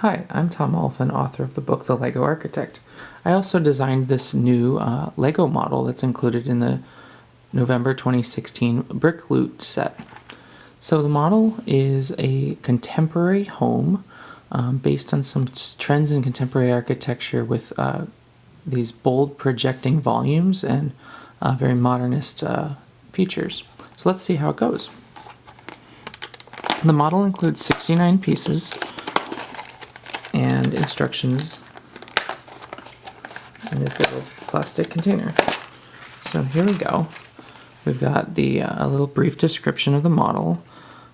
Hi, I'm Tom Olfen, author of the book The Lego Architect. I also designed this new Lego model that's included in the November 2016 Brick Loot set. So the model is a contemporary home based on some trends in contemporary architecture with these bold projecting volumes and very modernist features. So let's see how it goes. The model includes 69 pieces and instructions in this little plastic container. So here we go. We've got the a little brief description of the model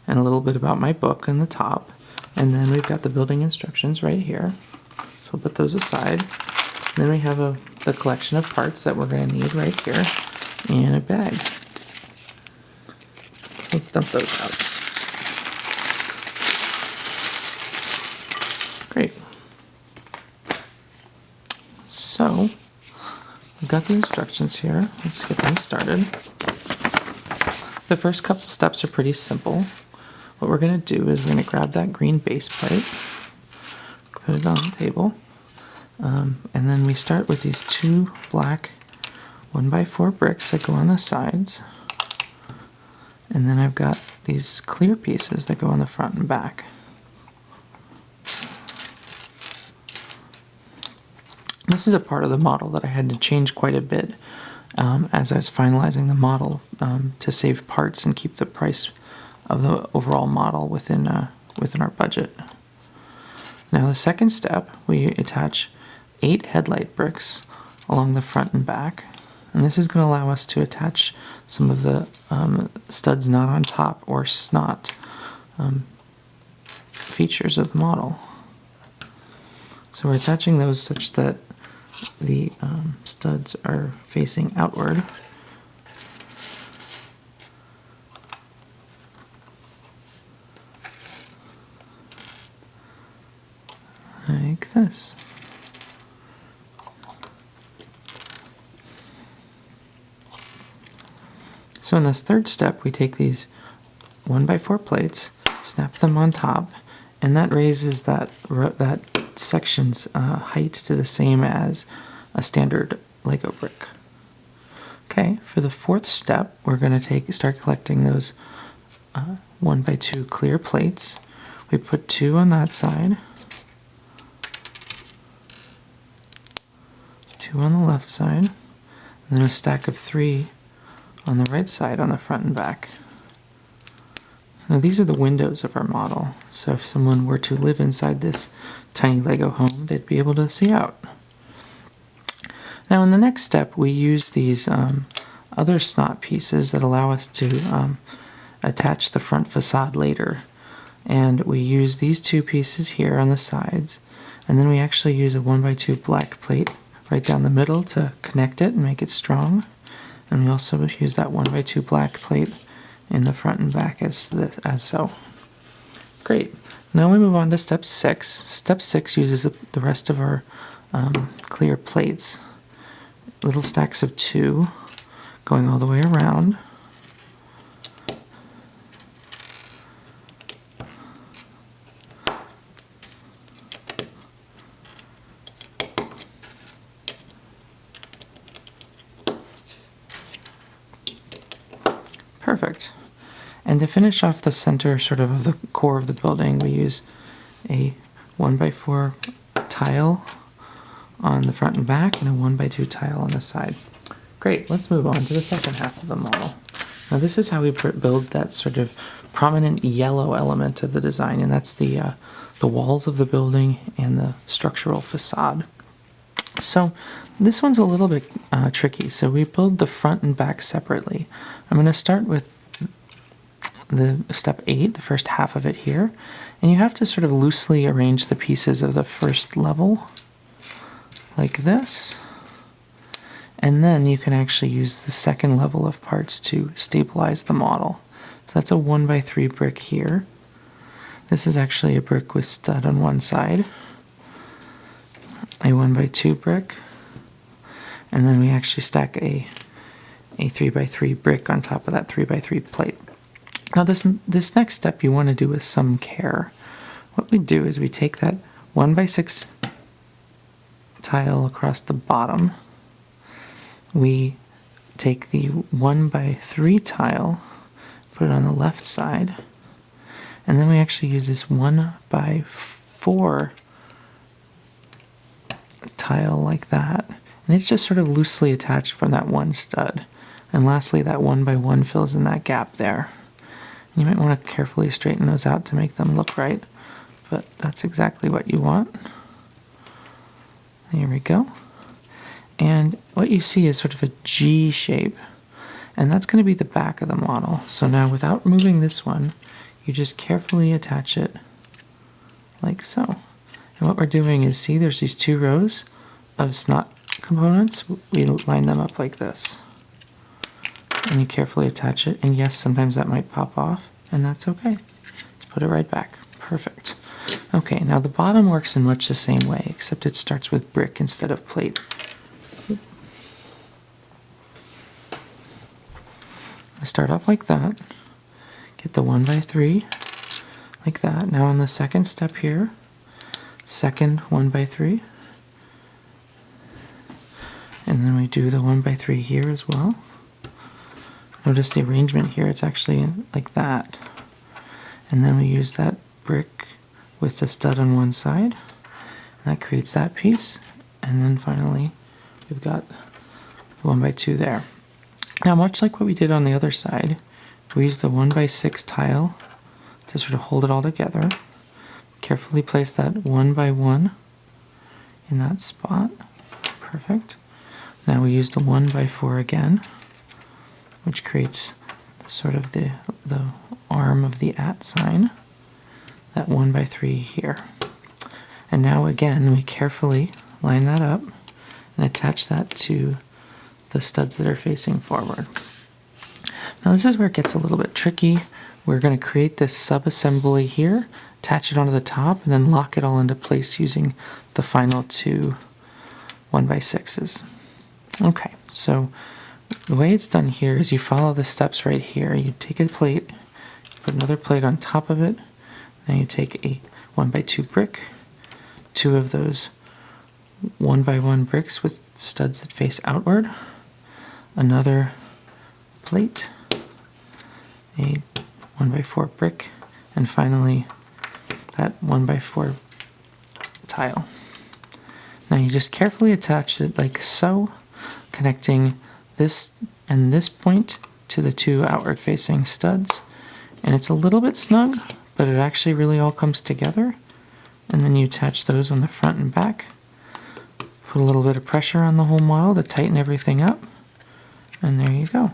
and a little bit about my book in the top, and then we've got the building instructions right here. So we'll put those aside. And then we have the collection of parts that we're going to need right here in a bag. So let's dump those out. Great. So, we've got the instructions here. Let's get them started. The first couple steps are pretty simple. What we're going to do is we're going to grab that green base plate, put it on the table, and then we start with these two black 1x4 bricks that go on the sides. And then I've got these clear pieces that go on the front and back. This is a part of the model that I had to change quite a bit as I was finalizing the model to save parts and keep the price of the overall model within our budget. Now the second step, we attach 8 headlight bricks along the front and back, and this is going to allow us to attach some of the studs not on top or snot features of the model. So we're attaching those such that the studs are facing outward. Like this. So in this third step, we take these 1x4 plates, snap them on top, and that raises that section's height to the same as a standard Lego brick. Okay, for the fourth step, we're going to start collecting those 1x2 clear plates. We put 2 on that side, 2 on the left side, and then a stack of 3 on the right side on the front and back. Now these are the windows of our model, so if someone were to live inside this tiny Lego home, they'd be able to see out. Now in the next step, we use these other snot pieces that allow us to attach the front facade later. And we use these 2 pieces here on the sides, and then we actually use a 1x2 black plate right down the middle to connect it and make it strong. And we also use that 1x2 black plate in the front and back as so. Great. Now we move on to step 6. Step 6 uses the rest of our clear plates. Little stacks of 2 going all the way around. Perfect. And to finish off the center sort of the core of the building, we use a 1x4 tile on the front and back and a 1x2 tile on the side. Great, let's move on to the second half of the model. Now this is how we build that sort of prominent yellow element of the design, and that's the walls of the building and the structural facade. So this one's a little bit tricky, so we build the front and back separately. I'm going to start with the step 8, the first half of it here, and you have to sort of loosely arrange the pieces of the first level like this, and then you can actually use the second level of parts to stabilize the model. So that's a 1x3 brick here. This is actually a brick with stud on one side, a 1x2 brick, and then we actually stack a 3x3 brick on top of that 3x3 plate. Now this next step you want to do with some care. What we do is we take that 1x6 tile across the bottom. We take the 1x3 tile, put it on the left side, and then we actually use this 1x4 tile like that. And it's just sort of loosely attached from that one stud. And lastly, that 1x1 fills in that gap there. You might want to carefully straighten those out to make them look right, but that's exactly what you want. There we go. And what you see is sort of a G shape, and that's going to be the back of the model. So now without moving this one, you just carefully attach it like so. And what we're doing is, see, there's these 2 rows of snot components. We line them up like this. And you carefully attach it, and yes, sometimes that might pop off, and that's okay. Just put it right back. Perfect. Okay, now the bottom works in much the same way, except it starts with brick instead of plate. I start off like that, get the 1x3 like that. Now on the second step here, second 1x3, and then we do the 1x3 here as well. Notice the arrangement here, it's actually like that. And then we use that brick with the stud on one side, and that creates that piece. And then finally, we've got the 1x2 there. Now, much like what we did on the other side, we use the 1x6 tile to sort of hold it all together. Carefully place that 1x1 in that spot. Perfect. Now we use the 1x4 again, which creates sort of the arm of the @ sign, that 1x3 here. And now again, we carefully line that up and attach that to the studs that are facing forward. Now this is where it gets a little bit tricky. We're going to create this sub-assembly here, attach it onto the top, and then lock it all into place using the final 2 1x6s. Okay, so the way it's done here is you follow the steps right here. You take a plate, put another plate on top of it, now you take a 1x2 brick, 2 of those 1x1 bricks with studs that face outward, another plate, a 1x4 brick, and finally that 1x4 tile. Now you just carefully attach it like so, connecting this and this point to the 2 outward facing studs. And it's a little bit snug, but it actually really all comes together. And then you attach those on the front and back. Put a little bit of pressure on the whole model to tighten everything up. And there you go.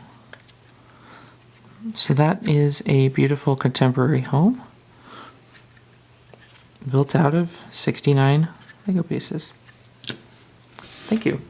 So that is a beautiful contemporary home built out of 69 Lego pieces. Thank you.